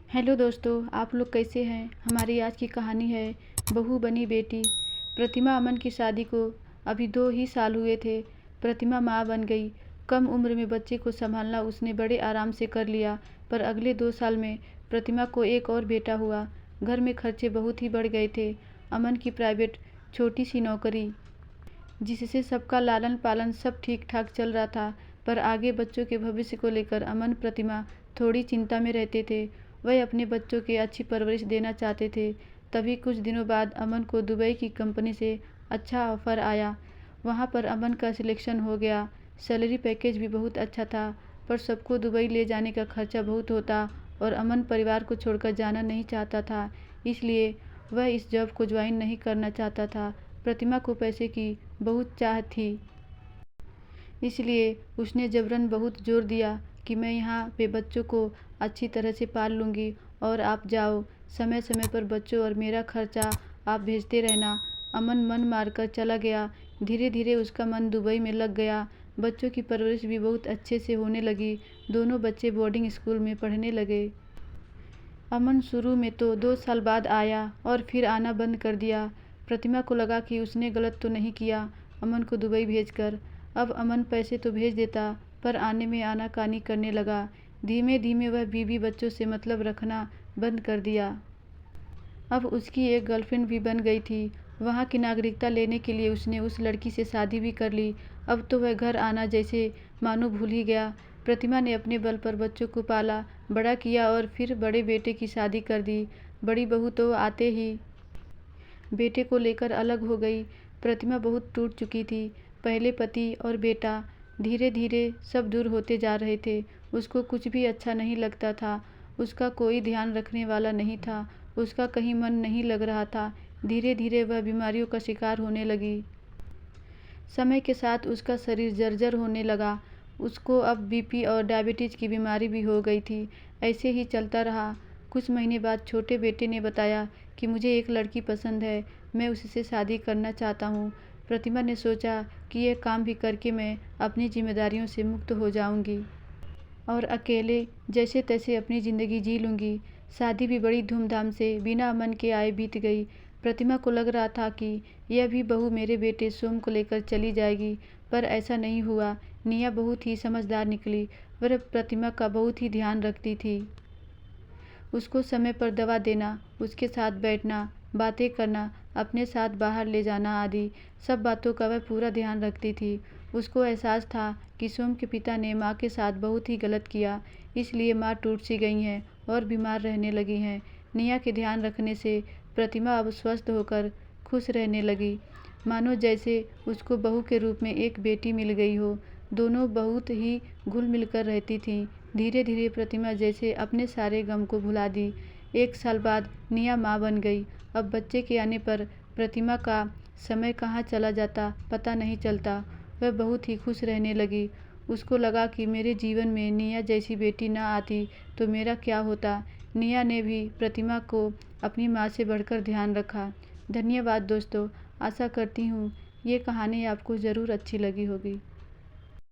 Hello दोस्तों, आप लोग कैसे हैं। हमारी आज की कहानी है बहू बनी बेटी। प्रतिमा अमन की शादी को अभी 2 ही साल हुए थे। प्रतिमा माँ बन गई। कम उम्र में बच्चे को संभालना उसने बड़े आराम से कर लिया। पर अगले 2 साल में प्रतिमा को एक और बेटा हुआ। घर में खर्चे बहुत ही बढ़ गए थे। अमन की प्राइवेट छोटी सी नौकरी, जिससे सबका लालन पालन सब ठीक ठाक चल रहा था, पर आगे बच्चों के भविष्य को लेकर अमन प्रतिमा थोड़ी चिंता में रहते थे। वह अपने बच्चों की अच्छी परवरिश देना चाहते थे। तभी कुछ दिनों बाद अमन को दुबई की कंपनी से अच्छा ऑफ़र आया। वहाँ पर अमन का सिलेक्शन हो गया। सैलरी पैकेज भी बहुत अच्छा था, पर सबको दुबई ले जाने का खर्चा बहुत होता और अमन परिवार को छोड़कर जाना नहीं चाहता था, इसलिए वह इस जॉब को ज्वाइन नहीं करना चाहता था। प्रतिमा को पैसे की बहुत चाह थी, इसलिए उसने जबरन बहुत जोर दिया कि मैं यहाँ पे बच्चों को अच्छी तरह से पाल लूँगी और आप जाओ, समय समय पर बच्चों और मेरा खर्चा आप भेजते रहना। अमन मन मारकर चला गया। धीरे धीरे उसका मन दुबई में लग गया। बच्चों की परवरिश भी बहुत अच्छे से होने लगी। दोनों बच्चे बोर्डिंग स्कूल में पढ़ने लगे। अमन शुरू में तो 2 साल बाद आया और फिर आना बंद कर दिया। प्रतिमा को लगा कि उसने गलत तो नहीं किया अमन को दुबई भेजकर। अब अमन पैसे तो भेज देता, पर आने में आनाकानी करने लगा। धीमे धीमे वह बीवी बच्चों से मतलब रखना बंद कर दिया। अब उसकी एक गर्लफ्रेंड भी बन गई थी। वहाँ की नागरिकता लेने के लिए उसने उस लड़की से शादी भी कर ली। अब तो वह घर आना जैसे मानो भूल ही गया। प्रतिमा ने अपने बल पर बच्चों को पाला बड़ा किया और फिर बड़े बेटे की शादी कर दी। बड़ी बहू तो आते ही बेटे को लेकर अलग हो गई। प्रतिमा बहुत टूट चुकी थी। पहले पति और बेटा, धीरे धीरे सब दूर होते जा रहे थे। उसको कुछ भी अच्छा नहीं लगता था। उसका कोई ध्यान रखने वाला नहीं था। उसका कहीं मन नहीं लग रहा था। धीरे धीरे वह बीमारियों का शिकार होने लगी। समय के साथ उसका शरीर जर्जर होने लगा। उसको अब बीपी और डायबिटीज़ की बीमारी भी हो गई थी। ऐसे ही चलता रहा। कुछ महीने बाद छोटे बेटे ने बताया कि मुझे एक लड़की पसंद है, मैं उससे शादी करना चाहता हूँ। प्रतिमा ने सोचा कि यह काम भी करके मैं अपनी जिम्मेदारियों से मुक्त हो जाऊंगी और अकेले जैसे तैसे अपनी ज़िंदगी जी लूँगी। शादी भी बड़ी धूमधाम से बिना अमन के आए बीत गई। प्रतिमा को लग रहा था कि यह भी बहू मेरे बेटे सोम को लेकर चली जाएगी, पर ऐसा नहीं हुआ। निया बहुत ही समझदार निकली। वह प्रतिमा का बहुत ही ध्यान रखती थी। उसको समय पर दवा देना, उसके साथ बैठना, बातें करना, अपने साथ बाहर ले जाना आदि सब बातों का वह पूरा ध्यान रखती थी। उसको एहसास था कि सोम के पिता ने माँ के साथ बहुत ही गलत किया, इसलिए माँ टूट सी गई हैं और बीमार रहने लगी हैं। निया के ध्यान रखने से प्रतिमा अब स्वस्थ होकर खुश रहने लगी, मानो जैसे उसको बहू के रूप में एक बेटी मिल गई हो। दोनों बहुत ही घुल मिल कर रहती थीं। धीरे धीरे प्रतिमा जैसे अपने सारे गम को भुला दी। 1 साल बाद निया माँ बन गई। अब बच्चे के आने पर प्रतिमा का समय कहाँ चला जाता पता नहीं चलता। वह बहुत ही खुश रहने लगी। उसको लगा कि मेरे जीवन में निया जैसी बेटी ना आती तो मेरा क्या होता। निया ने भी प्रतिमा को अपनी माँ से बढ़कर ध्यान रखा। धन्यवाद दोस्तों। आशा करती हूँ ये कहानी आपको ज़रूर अच्छी लगी होगी।